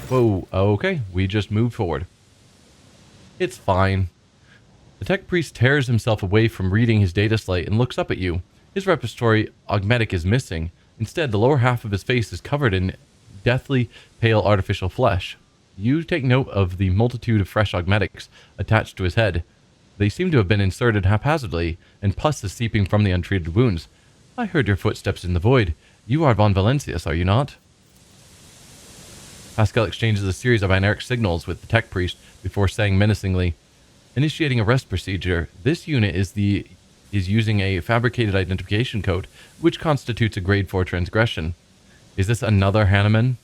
Whoa, okay, we just moved forward. It's fine. The tech priest tears himself away from reading his data slate and looks up at you. His respiratory augmetic is missing. Instead, the lower half of his face is covered in deathly pale artificial flesh. You take note of the multitude of fresh augmetics attached to his head. They seem to have been inserted haphazardly, and pus is seeping from the untreated wounds. I heard your footsteps in the void. You are von Valencius, are you not? Pascal exchanges a series of inertic signals with the tech priest before saying menacingly, initiating arrest procedure. This unit is using a fabricated identification code, which constitutes a grade 4 transgression. Is this another Hanneman?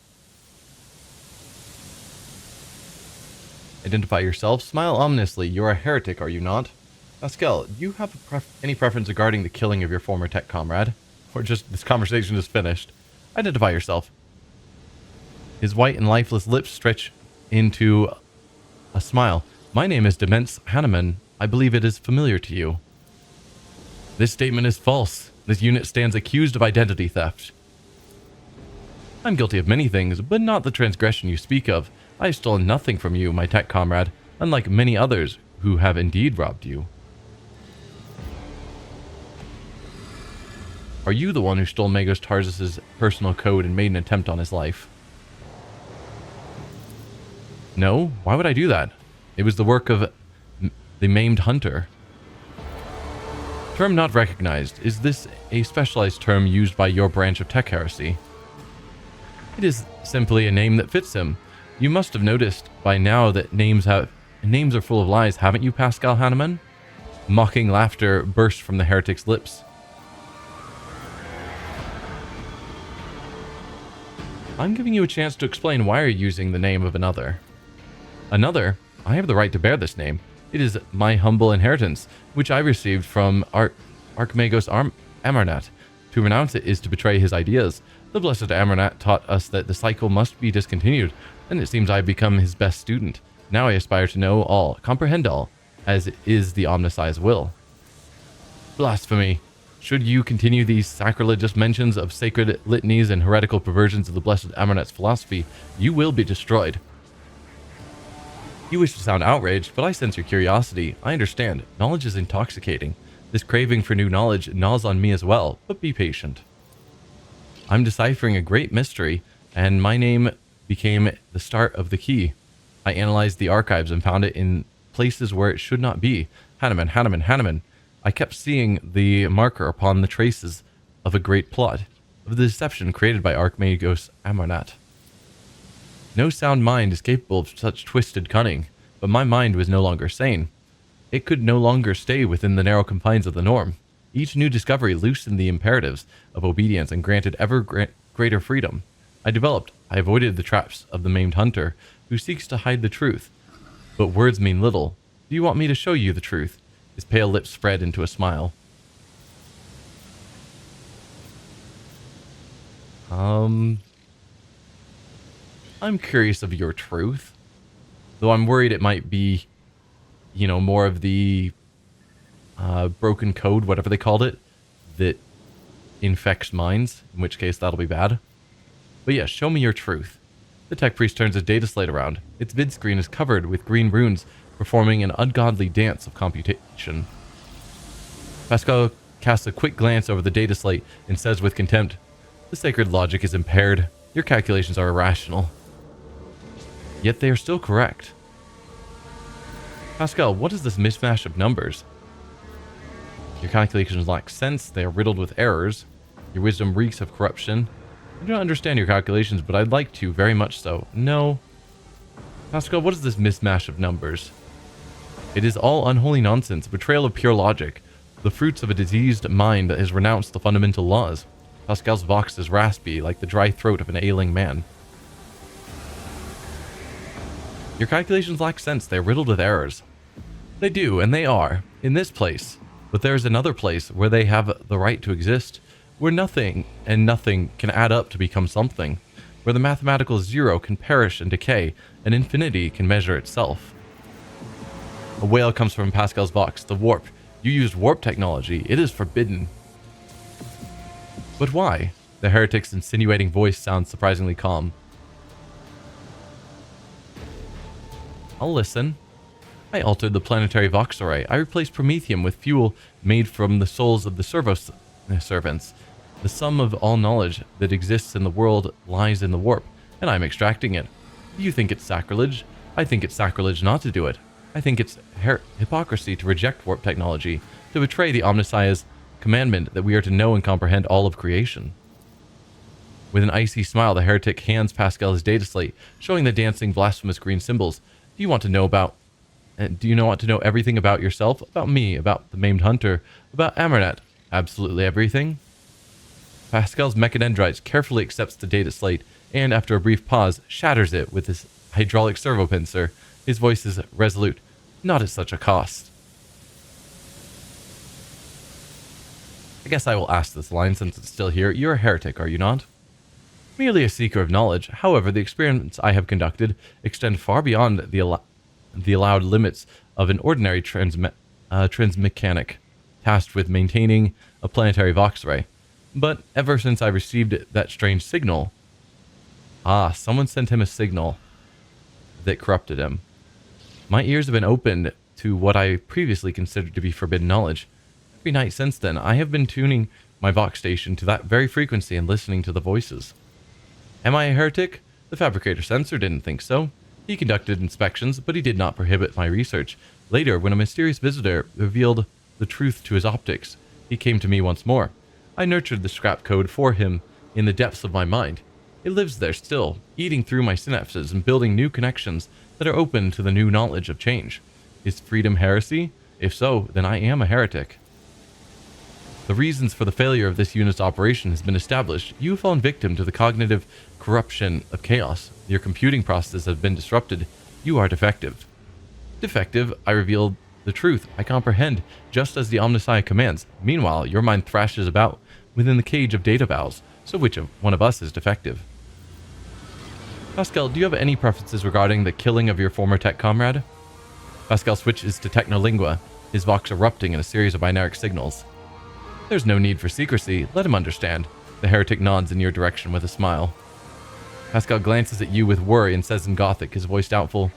Identify yourself. Smile ominously. You're a heretic, are you not? Pascal, do you have any preference regarding the killing of your former tech comrade? Or just this conversation is finished? Identify yourself. His white and lifeless lips stretch into a smile. My name is Dementz Hanneman. I believe it is familiar to you. This statement is false. This unit stands accused of identity theft. I'm guilty of many things, but not the transgression you speak of. I have stolen nothing from you, my tech comrade, unlike many others who have indeed robbed you. Are you the one who stole Magos Tarsus' personal code and made an attempt on his life? No, why would I do that? It was the work of the maimed hunter. Term not recognized. Is this a specialized term used by your branch of tech heresy? It is simply a name that fits him. You must have noticed by now that names are full of lies, haven't you, Pascal Hanneman? Mocking laughter burst from the heretic's lips. I'm giving you a chance to explain why you're using the name of another. Another? I have the right to bear this name. It is my humble inheritance, which I received from Archmagos Amarnat. To renounce it is to betray his ideas. The blessed Amarnat taught us that the cycle must be discontinued, and it seems I've become his best student. Now I aspire to know all, comprehend all, as is the Omnisci's will. Blasphemy! Should you continue these sacrilegious mentions of sacred litanies and heretical perversions of the blessed Amarnat's philosophy, you will be destroyed. You wish to sound outraged, but I sense your curiosity. I understand. Knowledge is intoxicating. This craving for new knowledge gnaws on me as well, but be patient. I'm deciphering a great mystery, and my name became the start of the key. I analyzed the archives and found it in places where it should not be. Hanneman, Hanneman, Hanneman. I kept seeing the marker upon the traces of a great plot, of the deception created by Archmagos Amarnat. No sound mind is capable of such twisted cunning, but my mind was no longer sane. It could no longer stay within the narrow confines of the norm. Each new discovery loosened the imperatives of obedience and granted ever greater freedom. I avoided the traps of the maimed hunter, who seeks to hide the truth. But words mean little. Do you want me to show you the truth? His pale lips spread into a smile. I'm curious of your truth. Though I'm worried it might be, more of the broken code, whatever they called it, that infects minds, in which case that'll be bad. But yeah, show me your truth. The tech priest turns his data slate around. Its vid screen is covered with green runes, performing an ungodly dance of computation. Pascal casts a quick glance over the data slate and says with contempt, "The sacred logic is impaired. Your calculations are irrational." Yet they are still correct. Pascal, what is this mismatch of numbers? Your calculations lack sense. They are riddled with errors. Your wisdom reeks of corruption. I do not understand your calculations, but I'd like to, very much so. No. Pascal, what is this mismatch of numbers? It is all unholy nonsense, betrayal of pure logic, the fruits of a diseased mind that has renounced the fundamental laws. Pascal's vox is raspy, like the dry throat of an ailing man. Your calculations lack sense. They are riddled with errors. They do, and they are, in this place. But there is another place where they have the right to exist, where nothing and nothing can add up to become something, where the mathematical zero can perish and decay, and infinity can measure itself. A wail comes from Pascal's vox. The warp. You used warp technology. It is forbidden. But why? The heretic's insinuating voice sounds surprisingly calm. I'll listen. I altered the planetary vox array. I replaced promethium with fuel made from the souls of the servants. The sum of all knowledge that exists in the world lies in the warp, and I'm extracting it. You think it's sacrilege? I think it's sacrilege not to do it. I think it's hypocrisy to reject warp technology, to betray the Omnissiah's commandment that we are to know and comprehend all of creation. With an icy smile, the heretic hands Pascal his data slate, showing the dancing, blasphemous green symbols. Do you want to know everything about yourself? About me? About the maimed hunter? About Amarnet? Absolutely everything? Pascal's mechanendrite carefully accepts the data slate, and after a brief pause, shatters it with his hydraulic servo pincer. His voice is resolute. Not at such a cost. I guess I will ask this line since it's still here. You're a heretic, are you not? Merely a seeker of knowledge. However, the experiments I have conducted extend far beyond the allowed limits of an ordinary transmechanic tasked with maintaining a planetary vox ray. But ever since I received that strange signal... someone sent him a signal that corrupted him. My ears have been opened to what I previously considered to be forbidden knowledge. Every night since then, I have been tuning my vox station to that very frequency and listening to the voices. Am I a heretic? The fabricator censor didn't think so. He conducted inspections, but he did not prohibit my research. Later, when a mysterious visitor revealed the truth to his optics, he came to me once more. I nurtured the scrap code for him in the depths of my mind. It lives there still, eating through my synapses and building new connections that are open to the new knowledge of change. Is freedom heresy? If so, then I am a heretic. The reasons for the failure of this unit's operation has been established. You have fallen victim to the cognitive corruption of chaos. Your computing processes have been disrupted. You are defective. Defective? I revealed the truth. I comprehend, just as the Omnissiah commands. Meanwhile, your mind thrashes about within the cage of data valves. So which one of us is defective? Pascal, do you have any preferences regarding the killing of your former tech comrade? Pascal switches to Technolingua, his vox erupting in a series of binaric signals. There's no need for secrecy. Let him understand. The heretic nods in your direction with a smile. Pascal glances at you with worry and says in Gothic, his voice doubtful,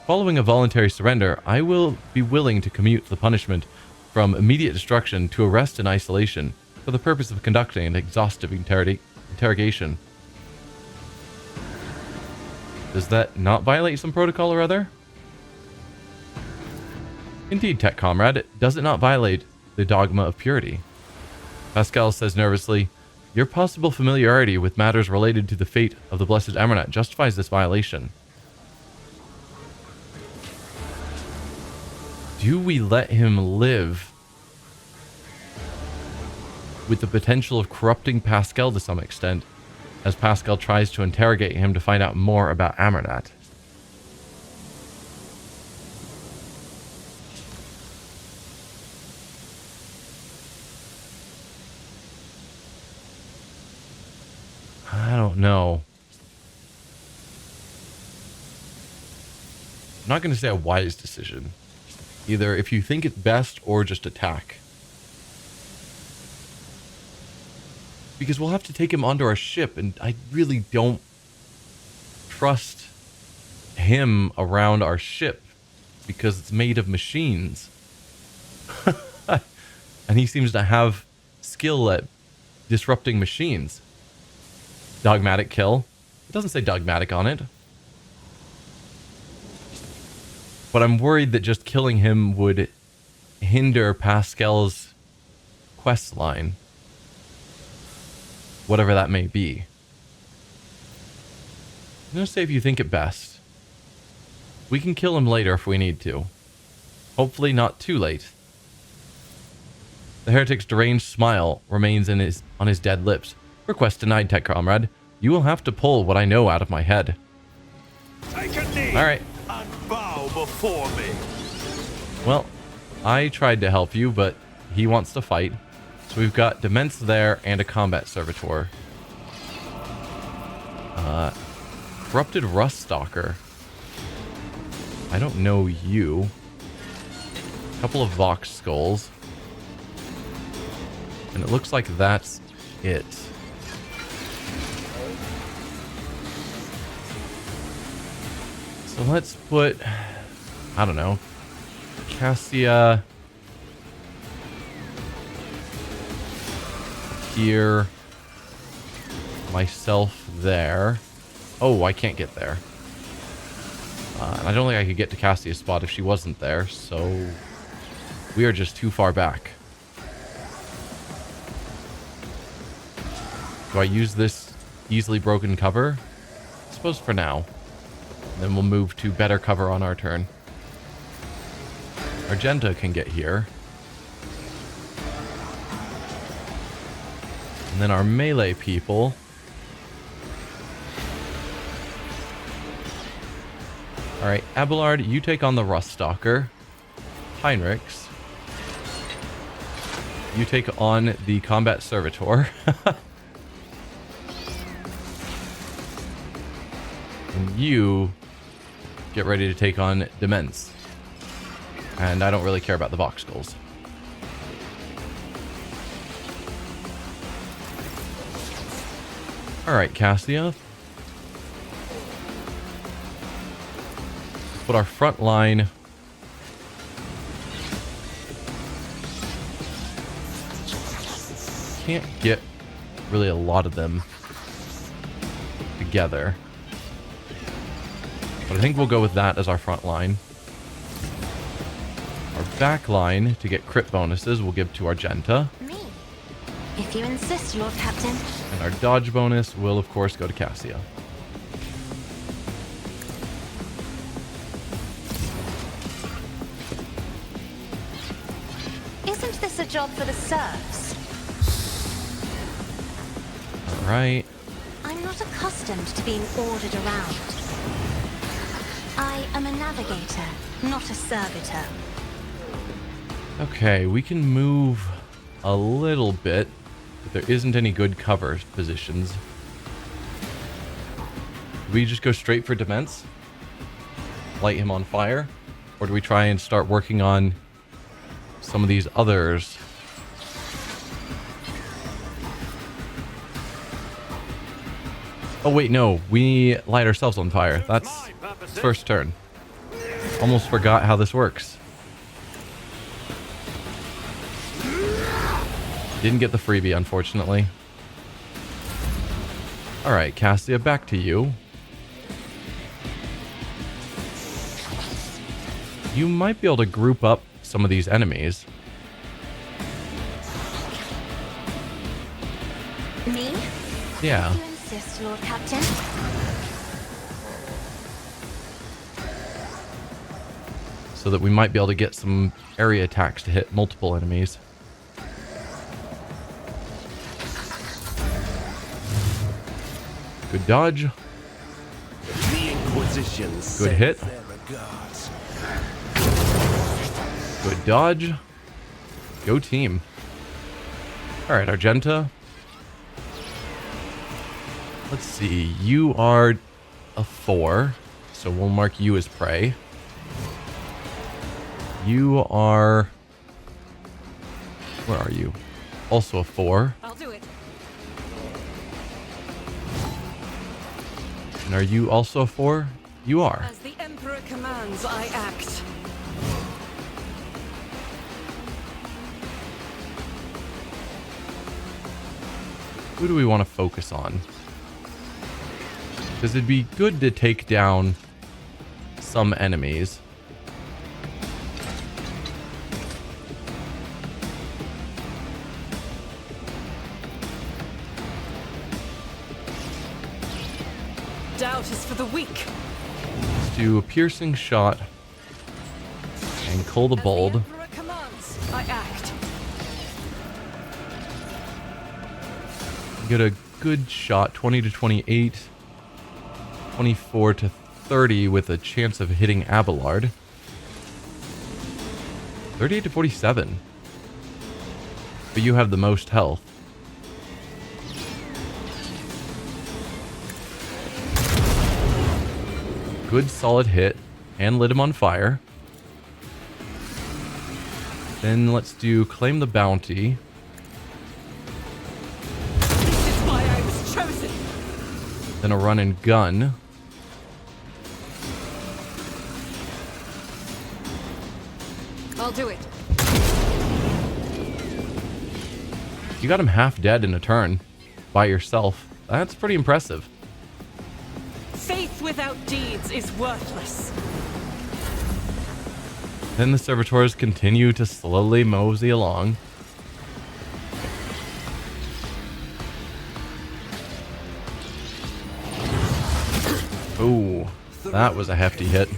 following a voluntary surrender, I will be willing to commute the punishment from immediate destruction to arrest and isolation for the purpose of conducting an exhaustive interrogation. Does that not violate some protocol or other? Indeed, tech comrade, does it not violate the dogma of purity? Pascal says nervously, your possible familiarity with matters related to the fate of the blessed Amarnet justifies this violation. Do we let him live with the potential of corrupting Pascal to some extent, as Pascal tries to interrogate him to find out more about Amarnet? I don't know. I'm not going to say a wise decision. Either if you think it's best or just attack. Because we'll have to take him onto our ship, and I really don't trust him around our ship because it's made of machines. And he seems to have skill at disrupting machines. Dogmatic kill. It doesn't say dogmatic on it. But I'm worried that just killing him would hinder Pascal's quest line. Whatever that may be. I'm going to say if you think it best. We can kill him later if we need to. Hopefully not too late. The heretic's deranged smile remains on his dead lips. Request denied, tech comrade. You will have to pull what I know out of my head. Take a knee. All right. And bow before me. Well, I tried to help you, but he wants to fight. So we've got Dementz there and a combat servitor. Corrupted Rust Stalker. I don't know you. A couple of Vox skulls. And it looks like that's it. So let's put I don't know. Cassia. Here. Myself there. Oh, I can't get there. I don't think I could get to Cassia's spot if she wasn't there, so we are just too far back. Do I use this easily broken cover? I suppose for now. Then we'll move to better cover on our turn. Argenta can get here. And then our melee people. Alright, Abelard, you take on the Ruststalker. Heinrichs, you take on the Combat Servitor. And you get ready to take on Dementz. And I don't really care about the Vox Skulls. Alright, Cassia. Put our front line. Can't get really a lot of them together. But I think we'll go with that as our front line. Our back line, to get crit bonuses, we'll give to Argenta. Me. If you insist, Lord Captain. And our dodge bonus will, of course, go to Cassia. Isn't this a job for the serfs? Alright. I'm not accustomed to being ordered around. I am a navigator, not a servitor. Okay, we can move a little bit, but there isn't any good cover positions. Do we just go straight for Dementz? Light him on fire? Or do we try and start working on some of these others? Oh wait, no. We light ourselves on fire. That's first turn. Almost forgot how this works. Didn't get the freebie, unfortunately. Alright, Cassia, back to you. You might be able to group up some of these enemies. Me? Yeah. You insist, Lord Captain. So that we might be able to get some area attacks to hit multiple enemies. Good dodge. The Inquisition. Good hit. Good dodge. Go team. Alright, Argenta. Let's see. You are a 4. So we'll mark you as prey. You are... Where are you? Also a 4. I'll do it. And are you also a 4? You are. As the Emperor commands, I act. Who do we want to focus on? Because it'd be good to take down some enemies. Doubt is for the weak. Let's do a piercing shot and Cull the Bold. As the Emperor commands, I act. Get a good shot, 20 to 28, 24 to 30 with a chance of hitting Abelard. 38 to 47. But you have the most health. Good solid hit and lit him on fire. Then let's do Claim the Bounty. This is why I was chosen. Then a run and gun. I'll do it. You got him half dead in a turn by yourself. That's pretty impressive. Faith without deeds is worthless. Then the servitors continue to slowly mosey along. Ooh, that was a hefty hit.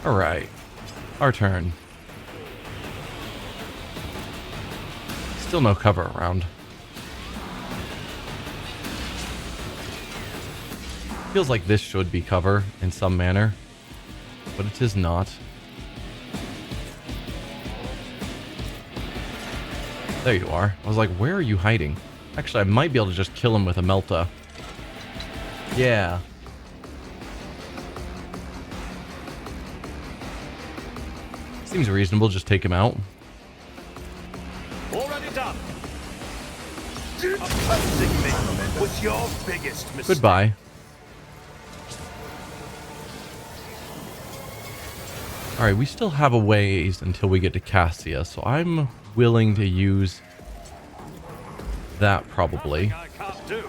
All right, our turn. Still no cover around. Feels like this should be cover in some manner, but it is not. There you are. I was like, where are you hiding? Actually, I might be able to just kill him with a Melta. Yeah. Seems reasonable, just take him out. Already done. Opposing me was your biggest mistake. Goodbye. Alright, we still have a ways until we get to Cassia, so I'm willing to use that probably. I can't do.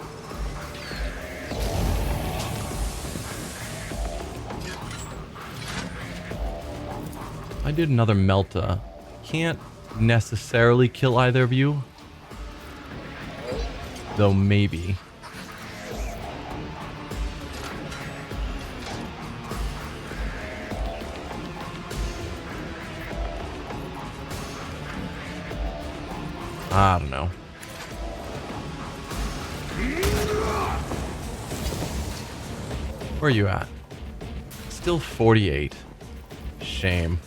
I did another Melta. Can't necessarily kill either of you. Though maybe. I don't know. Where are you at? Still 48. Shame.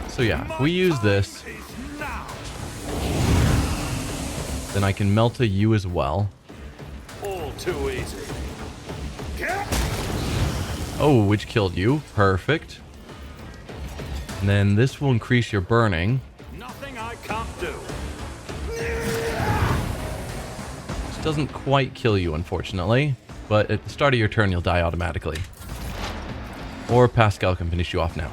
So yeah, if we use this, then I can Melta you as well. All too easy. Oh, which killed you. Perfect. And then this will increase your burning. Nothing I can't do. This doesn't quite kill you, unfortunately. But at the start of your turn, you'll die automatically. Or Pascal can finish you off now.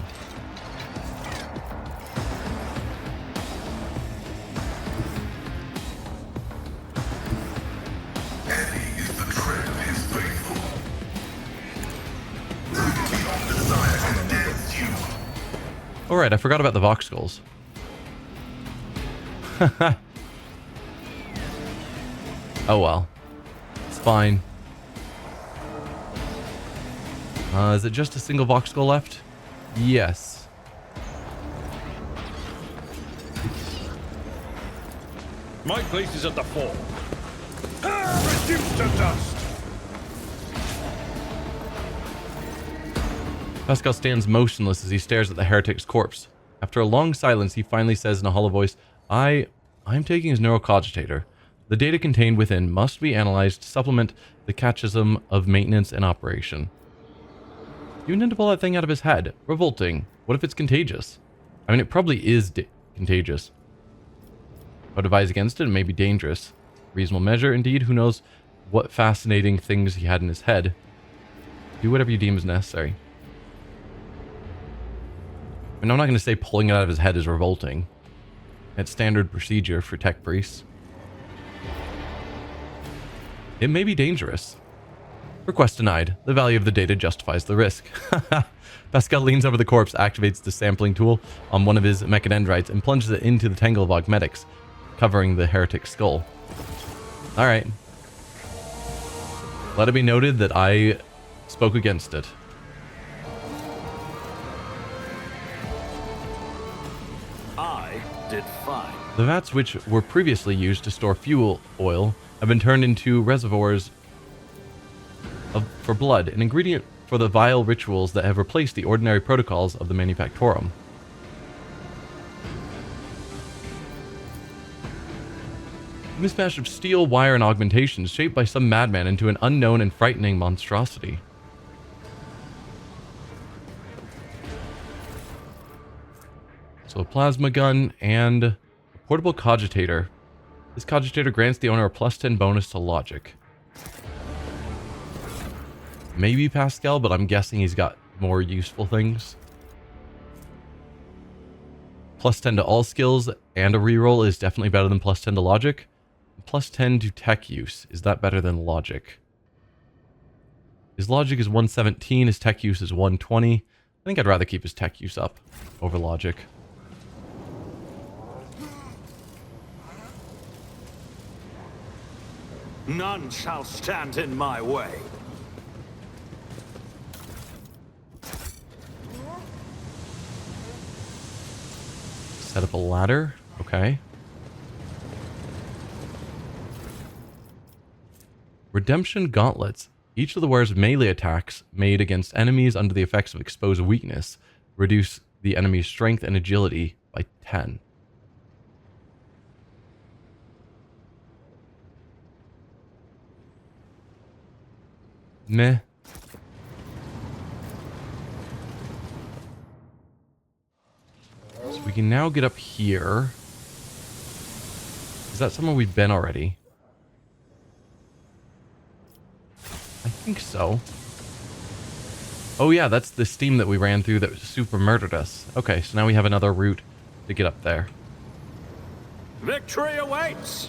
Alright, I forgot about the Vox Skulls. Oh well. It's fine. Is it just a single Vox Skull left? Yes. My place is at the fore. Reduced to dust. Pascal stands motionless as he stares at the heretic's corpse. After a long silence, he finally says in a hollow voice, I'm taking his neurocogitator. The data contained within must be analyzed to supplement the catechism of maintenance and operation. You intend to pull that thing out of his head? Revolting. What if it's contagious? I mean, it probably is contagious. If I advise against it, it may be dangerous. Reasonable measure, indeed. Who knows what fascinating things he had in his head. Do whatever you deem is necessary. I mean, I'm not going to say pulling it out of his head is revolting. It's standard procedure for tech priests. It may be dangerous. Request denied. The value of the data justifies the risk. Pascal leans over the corpse, activates the sampling tool on one of his mechadendrites, and plunges it into the tangle of augmetics, covering the heretic skull. Alright. Let it be noted that I spoke against it. I did fine. The vats which were previously used to store fuel oil have been turned into reservoirs for blood, an ingredient for the vile rituals that have replaced the ordinary protocols of the Manufactorum. A mismatch of steel, wire, and augmentations shaped by some madman into an unknown and frightening monstrosity. So a plasma gun and a portable cogitator. This cogitator grants the owner a +10 bonus to logic. Maybe Pascal, but I'm guessing he's got more useful things. +10 to all skills and a reroll is definitely better than +10 to logic. +10 to tech use. Is that better than logic? His logic is 117, his tech use is 120. I think I'd rather keep his tech use up over logic. None shall stand in my way. Set up a ladder. Okay. Redemption gauntlets. Each of the wearer's melee attacks made against enemies under the effects of exposed weakness reduce the enemy's strength and agility by 10. Meh. So we can now get up here. Is that somewhere we've been already? I think so. Oh yeah, that's the steam that we ran through that super murdered us. Okay, so now we have another route to get up there. Victory awaits!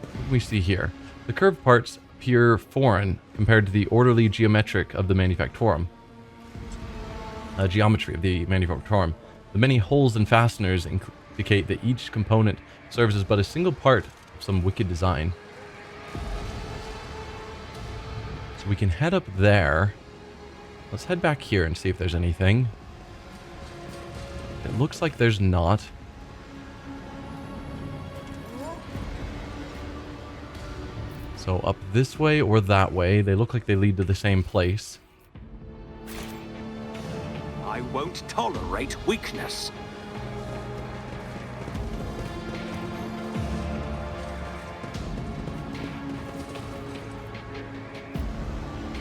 What can we see here? The curved parts appear foreign compared to the orderly geometric of the Manufactorum. Geometry of the Manufactorum. The many holes and fasteners indicate that each component serves as but a single part of some wicked design. So we can head up there. Let's head back here and see if there's anything. It looks like there's not. So up this way or that way. They look like they lead to the same place. I won't tolerate weakness.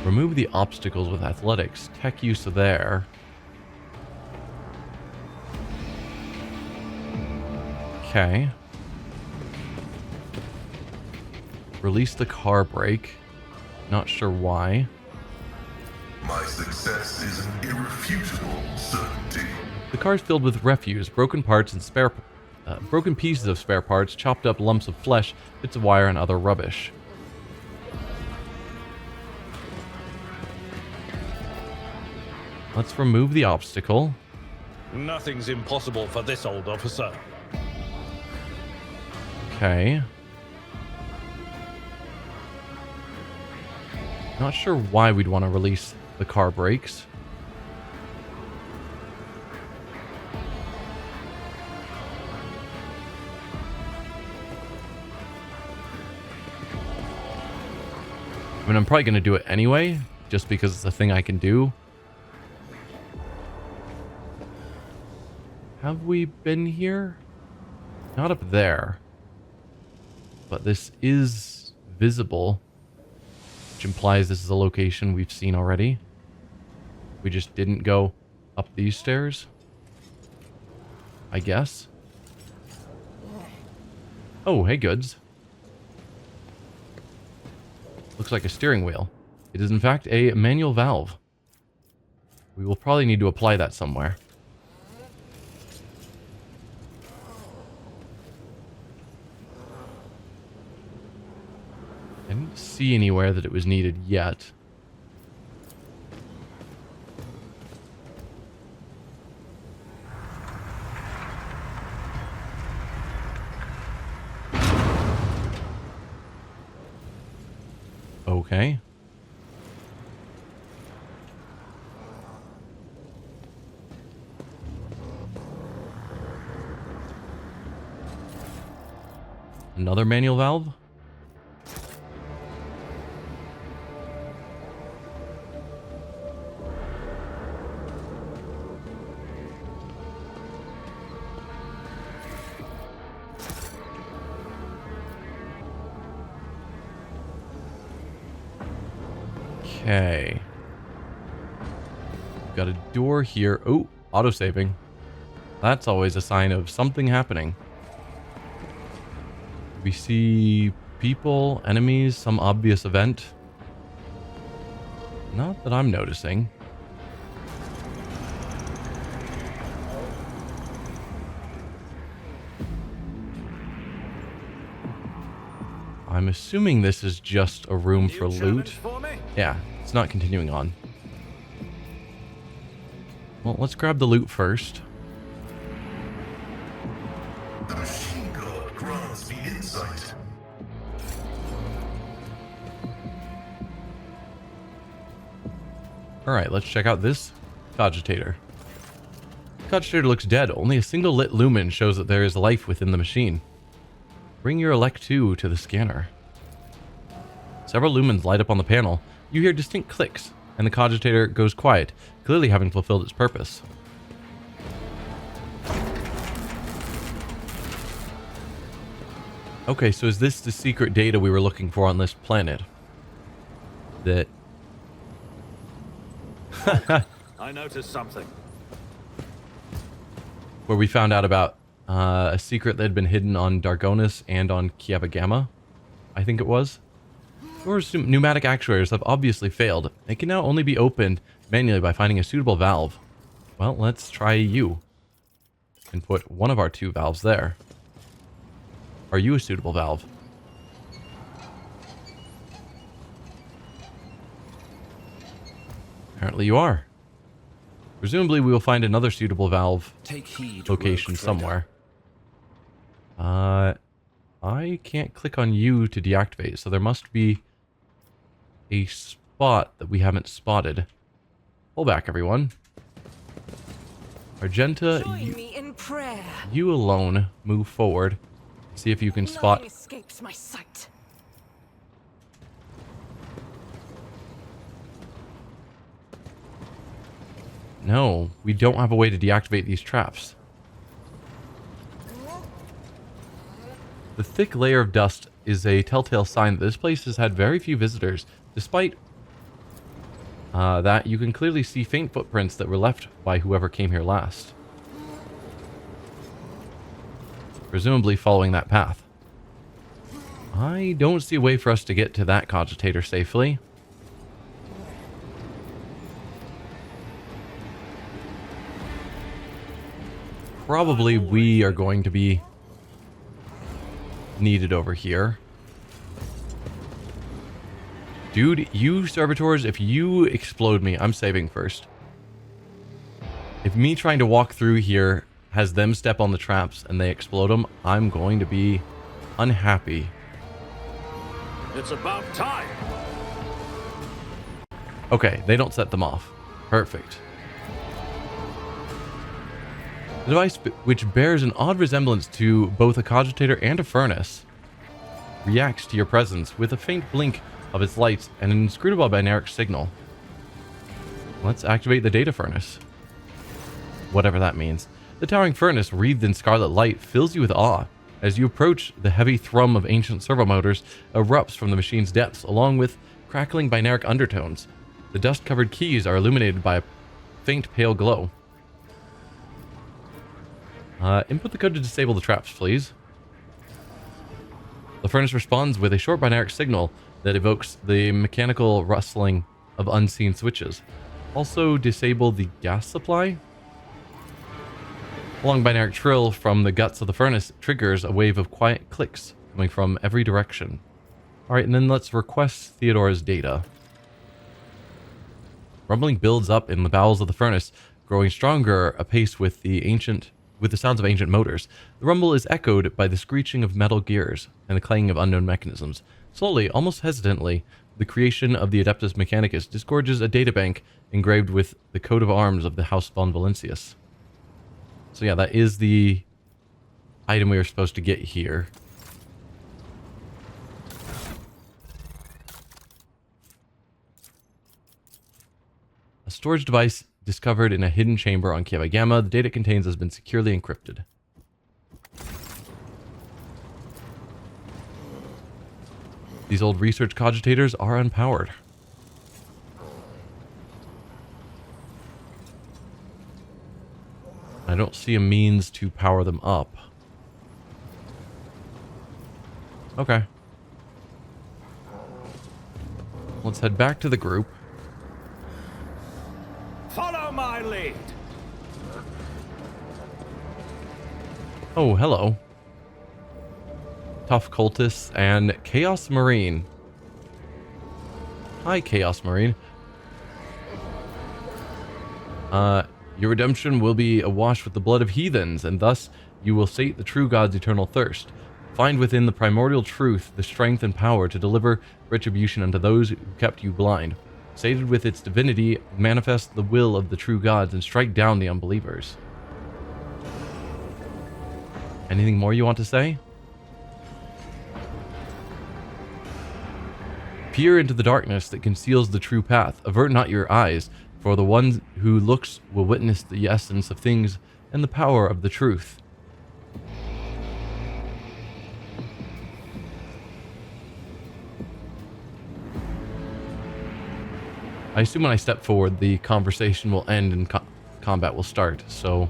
Remove the obstacles with athletics. Tech use there. Okay. Release the car brake. Not sure why. My success is an irrefutable certainty. The car is filled with refuse, broken parts and broken pieces of spare parts, chopped up lumps of flesh, bits of wire, and other rubbish. Let's remove the obstacle. Nothing's impossible for this old officer. Okay. Not sure why we'd want to release the car brakes. I mean, I'm probably going to do it anyway, just because it's a thing I can do. Have we been here? Not up there. But this is visible, which implies this is a location we've seen already. We just didn't go up these stairs, I guess. Oh, hey, goods. Looks like a steering wheel. It is in fact a manual valve. We will probably need to apply that somewhere. I didn't see anywhere that it was needed yet. Okay. Another manual valve? Okay. Got a door here. Oh, auto-saving. That's always a sign of something happening. We see people, enemies, some obvious event. Not that I'm noticing. I'm assuming this is just a room for loot. Yeah, it's not continuing on. Well, let's grab the loot first. The machine god grants me insight. Alright, let's check out this cogitator. The cogitator looks dead. Only a single lit lumen shows that there is life within the machine. Bring your elect 2 to the scanner. Several lumens light up on the panel. You hear distinct clicks, and the cogitator goes quiet, clearly having fulfilled its purpose. Okay, so is this the secret data we were looking for on this planet? That... I noticed something. where we found out about a secret that had been hidden on Dargonus and on Kieva Gamma, I think it was. Doors pneumatic actuators have obviously failed. They can now only be opened manually by finding a suitable valve. Well, let's try you. And put one of our 2 valves there. Are you a suitable valve? Apparently you are. Presumably we will find another suitable valve location somewhere. I can't click on you to deactivate, so there must be a spot that we haven't spotted. Pull back, everyone. Argenta, Join me in prayer. you alone move forward. See if you can spot... Nothing escapes my sight. No, we don't have a way to deactivate these traps. The thick layer of dust is a telltale sign that this place has had very few visitors. Despite that, you can clearly see faint footprints that were left by whoever came here last. Presumably following that path. I don't see a way for us to get to that cogitator safely. Probably we are going to be needed over here. Dude, you servitors, if you explode me, I'm saving first. If me trying to walk through here has them step on the traps and they explode them, I'm going to be unhappy. It's about time. Okay, they don't set them off. Perfect. The device, which bears an odd resemblance to both a cogitator and a furnace, reacts to your presence with a faint blink of its lights and an inscrutable binaric signal. Let's activate the data furnace. Whatever that means. The towering furnace, wreathed in scarlet light, fills you with awe. As you approach, the heavy thrum of ancient servo motors erupts from the machine's depths, along with crackling binaric undertones. The dust-covered keys are illuminated by a faint pale glow. Input the code to disable the traps, please. The furnace responds with a short binaric signal that evokes the mechanical rustling of unseen switches. Also, disable the gas supply. A long binaric trill from the guts of the furnace triggers a wave of quiet clicks coming from every direction. Alright, and then let's request Theodora's data. Rumbling builds up in the bowels of the furnace, growing stronger apace with the sounds of ancient motors. The rumble is echoed by the screeching of metal gears and the clanging of unknown mechanisms. Slowly, almost hesitantly, the creation of the Adeptus Mechanicus disgorges a databank engraved with the coat of arms of the House von Valentius. So yeah, that is the item we were supposed to get here. A storage device discovered in a hidden chamber on Kieva Gamma. The data it contains has been securely encrypted. These old research cogitators are unpowered. don't see a means to power them up. Okay. Let's head back to the group. Follow my lead. Oh, hello. Tough Cultist and Chaos Marine. Hi, Chaos Marine. Your redemption will be awash with the blood of heathens, and thus you will sate the true God's eternal thirst. Find within the primordial truth the strength and power to deliver retribution unto those who kept you blind. Sated with its divinity, manifest the will of the true gods and strike down the unbelievers. Anything more you want to say? Peer into the darkness that conceals the true path. Avert not your eyes, for the one who looks will witness the essence of things and the power of the truth. I assume when I step forward, the conversation will end and combat will start, so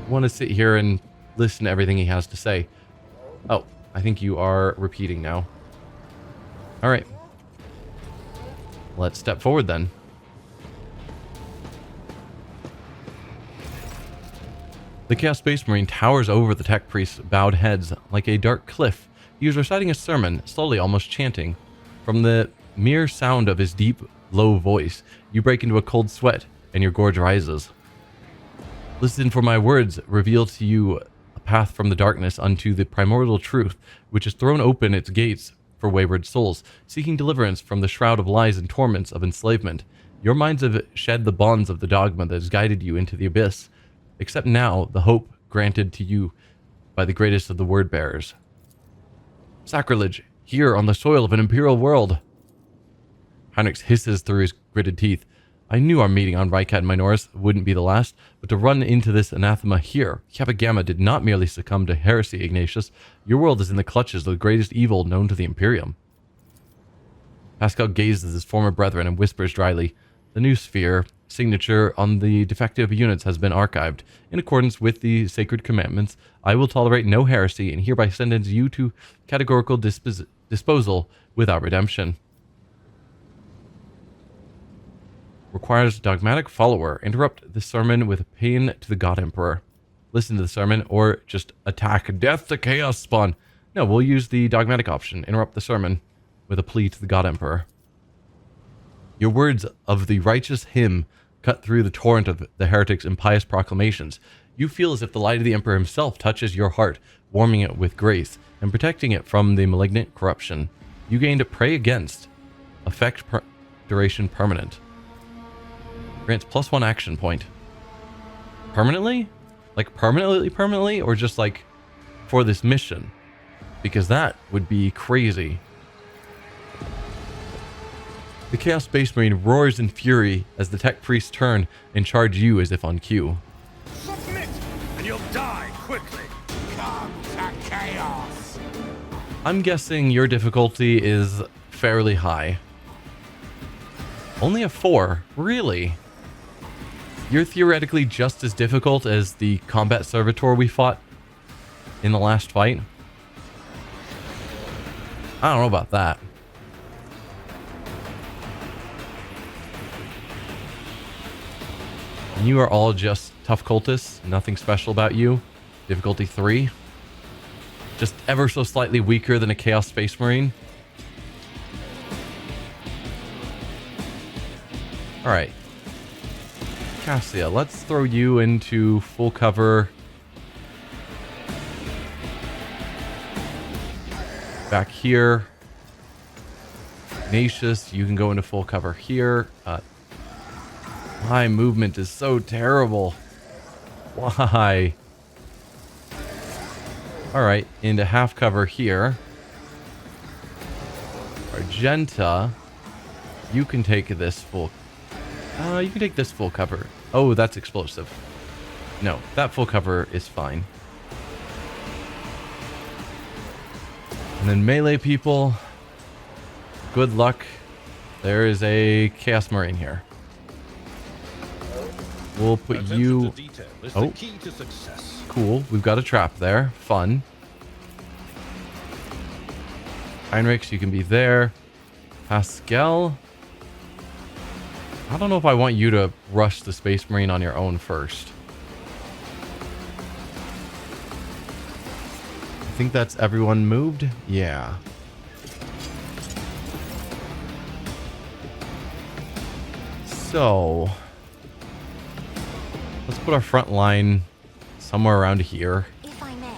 I want to sit here and listen to everything he has to say. Oh, I think you are repeating now. Alright. Let's step forward then. The Chaos Space Marine towers over the tech priest's bowed heads like a dark cliff. He was reciting a sermon, slowly, almost chanting. From the mere sound of his deep, low voice, you break into a cold sweat, and your gorge rises. Listen, for my words reveal to you a path from the darkness unto the primordial truth, which has thrown open its gates for wayward souls, seeking deliverance from the shroud of lies and torments of enslavement. Your minds have shed the bonds of the dogma that has guided you into the abyss. Accept now the hope granted to you by the greatest of the word bearers. Sacrilege, here on the soil of an imperial world. Heinrich hisses through his gritted teeth. I knew our meeting on Rykat and Minoris wouldn't be the last, but to run into this anathema here. Kappa Gamma did not merely succumb to heresy, Ignatius. Your world is in the clutches of the greatest evil known to the Imperium. Pascal gazes at his former brethren and whispers dryly, the new sphere signature on the defective units has been archived. In accordance with the sacred commandments, I will tolerate no heresy and hereby sentence you to categorical disposal without redemption. Requires dogmatic follower. Interrupt the sermon with pain to the God Emperor. Listen to the sermon or just attack. Death to Chaos Spawn. No, we'll use the dogmatic option. Interrupt the sermon with a plea to the God Emperor. Your words of the righteous hymn cut through the torrent of the heretic's impious proclamations. You feel as if the light of the Emperor himself touches your heart, warming it with grace and protecting it from the malignant corruption. You gained pray against. Effect duration permanent. Grants +1 action point. Permanently? Like permanently? Or just like for this mission? Because that would be crazy. The Chaos Space Marine roars in fury as the tech priests turn and charge you as if on cue. Submit, and you'll die quickly. Come to chaos. I'm guessing your difficulty is fairly high. Only a 4? Really? You're theoretically just as difficult as the combat servitor we fought in the last fight? I don't know about that. And you are all just tough cultists, nothing special about you. Difficulty 3. Just ever so slightly weaker than a Chaos Space Marine. Alright. Cassia, let's throw you into full cover. Back here. Ignatius, you can go into full cover here. My movement is so terrible. Why? Alright, into half cover here. Argenta, you can take this full... you can take this full cover. Oh, that's explosive. No, that full cover is fine. And then melee people, good luck. There is a Chaos Marine here. We'll put Attention you... to detail is Oh. the key to success. Cool. We've got a trap there. Fun. Heinrich, you can be there. Pascal. I don't know if I want you to rush the Space Marine on your own first. I think that's everyone moved. Yeah. So let's put our front line somewhere around here. If I may.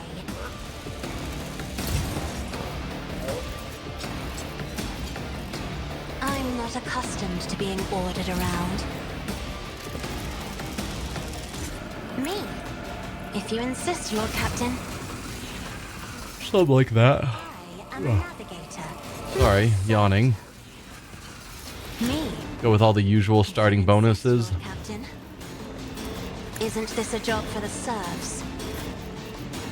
I'm not accustomed to being ordered around. Me? If you insist, Lord Captain. Something like that. I am a navigator. Sorry, yawning. Me? Go with all the usual starting bonuses. Lord Captain. Isn't this a job for the serfs?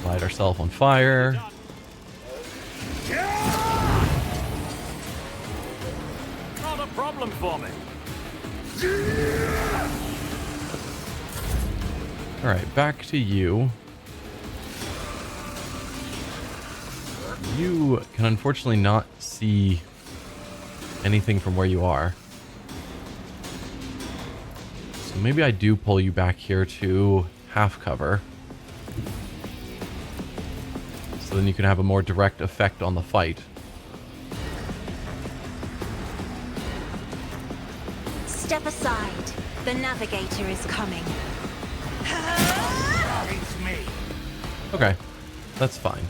Light ourselves on fire. Not a problem for me. Alright, back to you. You can unfortunately not see anything from where you are. So maybe I do pull you back here to half cover. So then you can have a more direct effect on the fight. Step aside. The navigator is coming. It's me. Okay, that's fine.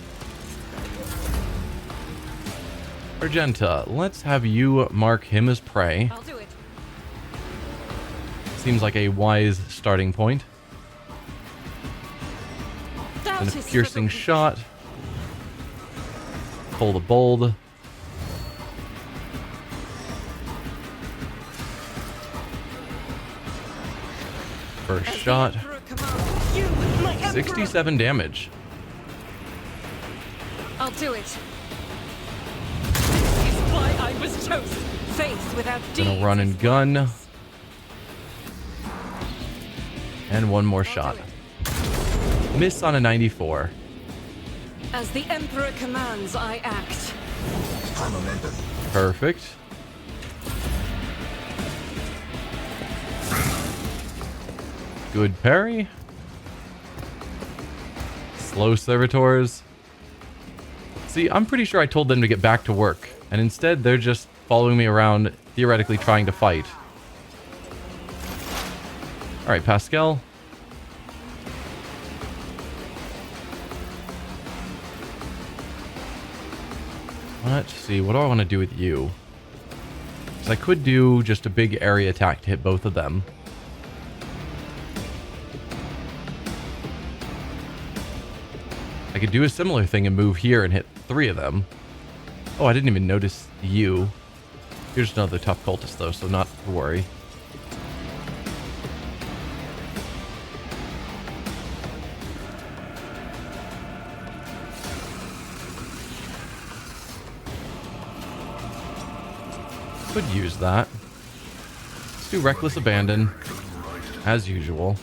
Argenta, let's have you mark him as prey. I'll do it. Seems like a wise starting point. And a piercing shot. Pull the bold. First shot. 67 damage. I'll do it. This is why I was chosen. Faith without deeds. Gonna run and gun. And one more shot. Miss on a 94. As the Emperor commands, I act. Perfect. Good parry. Slow servitors. See, I'm pretty sure I told them to get back to work, and instead they're just following me around, theoretically trying to fight. Alright, Pascal. Let's see, what do I want to do with you? Because I could do just a big area attack to hit both of them. I could do a similar thing and move here and hit 3 of them. Oh, I didn't even notice you. Here's another tough cultist though, so not to worry. Could use that. Let's do Reckless Abandon, as usual.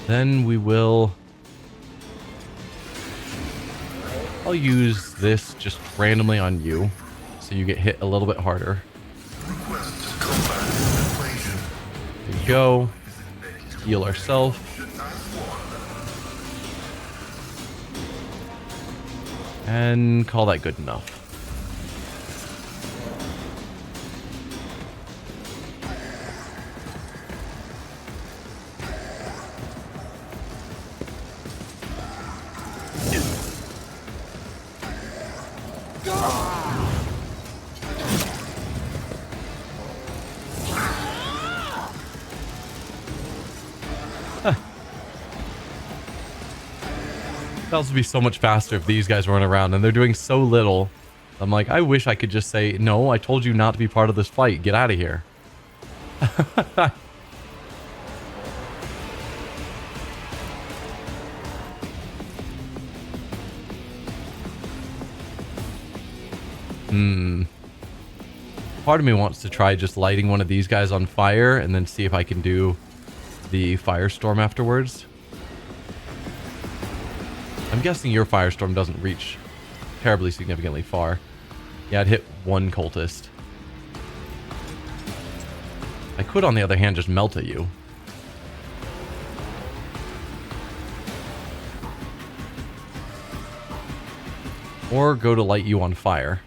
Then we will... I'll use this just randomly on you, so you get hit a little bit harder. There you go. Heal ourselves. And call that good enough. That would be so much faster if these guys weren't around, and they're doing so little. I'm like, I wish I could just say, no, I told you not to be part of this fight. Get out of here. Part of me wants to try just lighting one of these guys on fire and then see if I can do the firestorm afterwards. I'm guessing your firestorm doesn't reach terribly significantly far. Yeah, it hit one cultist. I could, on the other hand, just melt at you. Or go to light you on fire.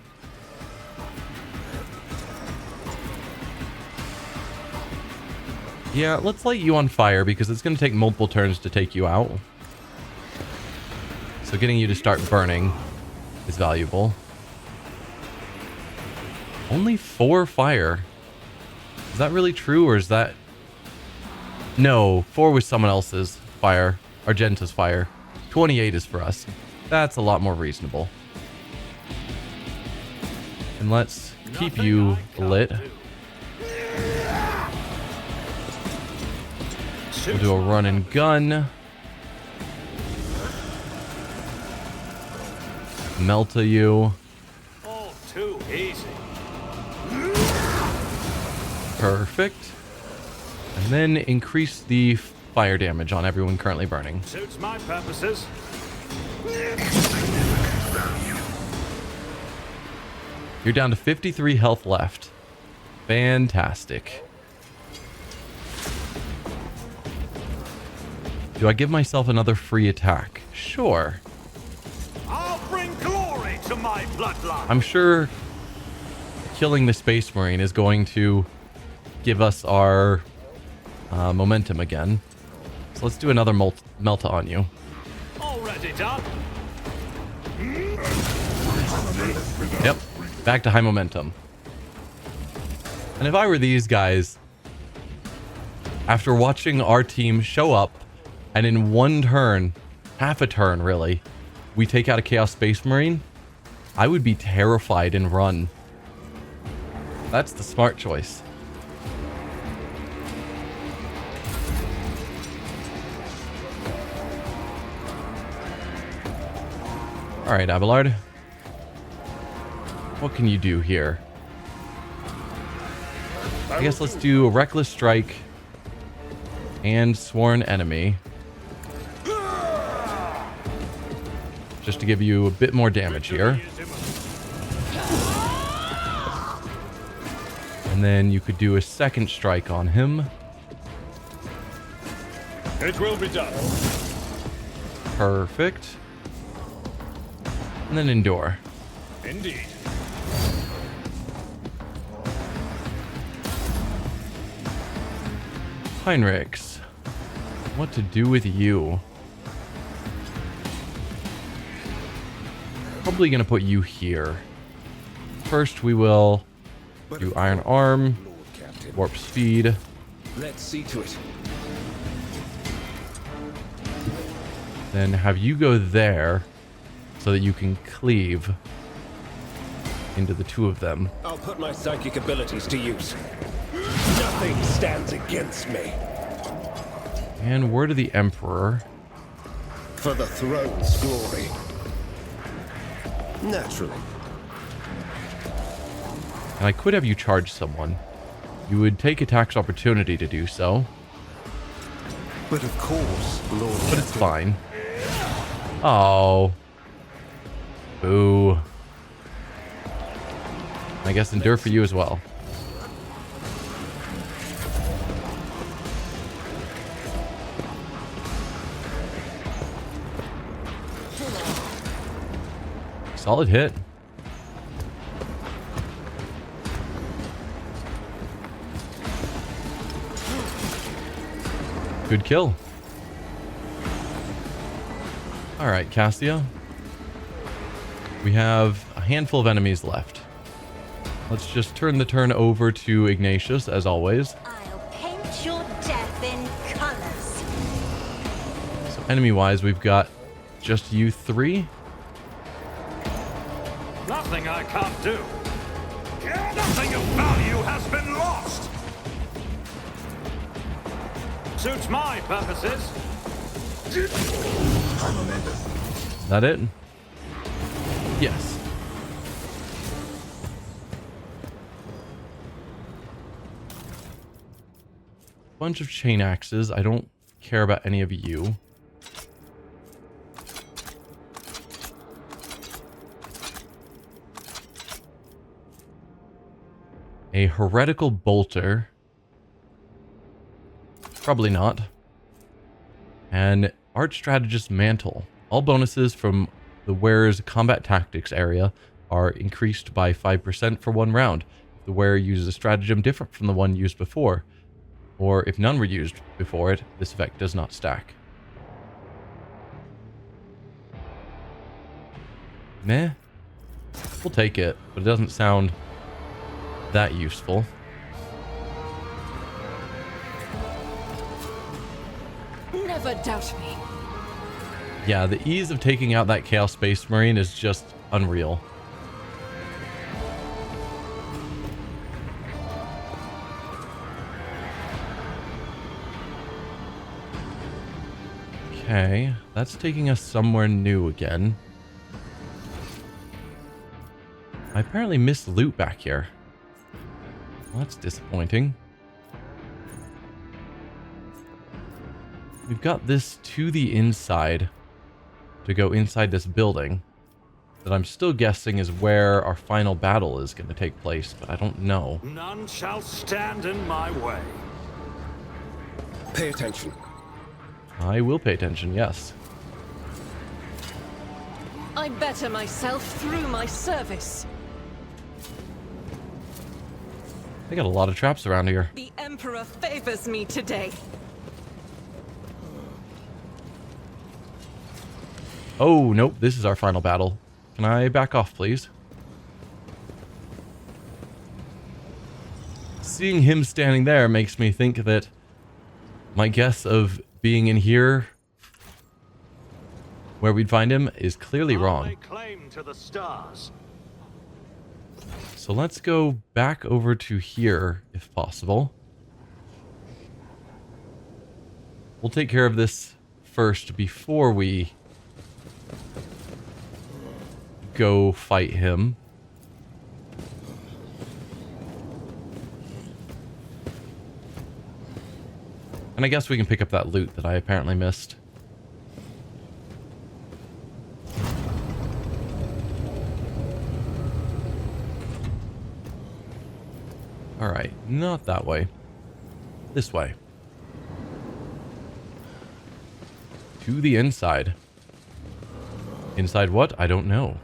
Yeah, let's light you on fire because it's going to take multiple turns to take you out. So getting you to start burning is valuable. Only 4 fire. Is that really true, or is that... No, 4 was someone else's fire. Argenta's fire. 28 is for us. That's a lot more reasonable. And let's keep you lit. We'll do a run and gun. Melta you. All too easy. Perfect. And then increase the fire damage on everyone currently burning. Suits my purposes. You're down to 53 health left. Fantastic. Do I give myself another free attack? Sure. I'll bring glory to my bloodline. I'm sure killing the Space Marine is going to give us our momentum again. So let's do another Melta on you. Already done. Yep. Back to high momentum. And if I were these guys, after watching our team show up, and in one turn, half a turn really, we take out a Chaos Space Marine, I would be terrified and run. That's the smart choice. Alright, Abelard. What can you do here? I guess let's do a Reckless Strike and Sworn Enemy. Just to give you a bit more damage here. And then you could do a second strike on him. It will be done. Perfect. And then endure. Indeed. Heinrichs. What to do with you? Probably going to put you here. First, we will do Iron Arm, Warp Speed. Let's see to it. Then have you go there so that you can cleave into the two of them. I'll put my psychic abilities to use. Nothing stands against me. And word of the Emperor. For the throne's glory. Naturally. And I could have you charge someone. You would take a tax opportunity to do so. But of course, Lord. But it's fine. Oh. Boo. I guess endure for you as well. Solid hit. Good kill. All right, Cassia. We have a handful of enemies left. Let's just turn the turn over to Ignatius, as always. I'll paint your death in colors. So enemy-wise, we've got just you three. Nothing I can't do. Nothing of value has been lost. Suits my purposes. Is that it? Yes. bunch of chain axes. I don't care about any of you. A heretical bolter. Probably not. An art strategist mantle. All bonuses from the wearer's combat tactics area are increased by 5% for 1 round. If the wearer uses a stratagem different from the one used before, or if none were used before it, this effect does not stack. Meh. We'll take it, but it doesn't sound that useful. Never doubt me. Yeah, the ease of taking out that Chaos Space Marine is just unreal. Okay, that's taking us somewhere new again. I apparently missed loot back here. Well, that's disappointing. We've got this to the inside to go inside this building that I'm still guessing is where our final battle is going to take place, but I don't know. None shall stand in my way. Pay attention. I will pay attention, yes. I better myself through my service. They got a lot of traps around here. The Emperor favors me today. Oh, nope, this is our final battle. Can I back off, please? Seeing him standing there makes me think that my guess of being in here where we'd find him is clearly wrong. I'll lay claim to the stars. So let's go back over to here, if possible. We'll take care of this first before we go fight him. And I guess we can pick up that loot that I apparently missed. Alright, not that way. This way. To the inside. Inside what? I don't know.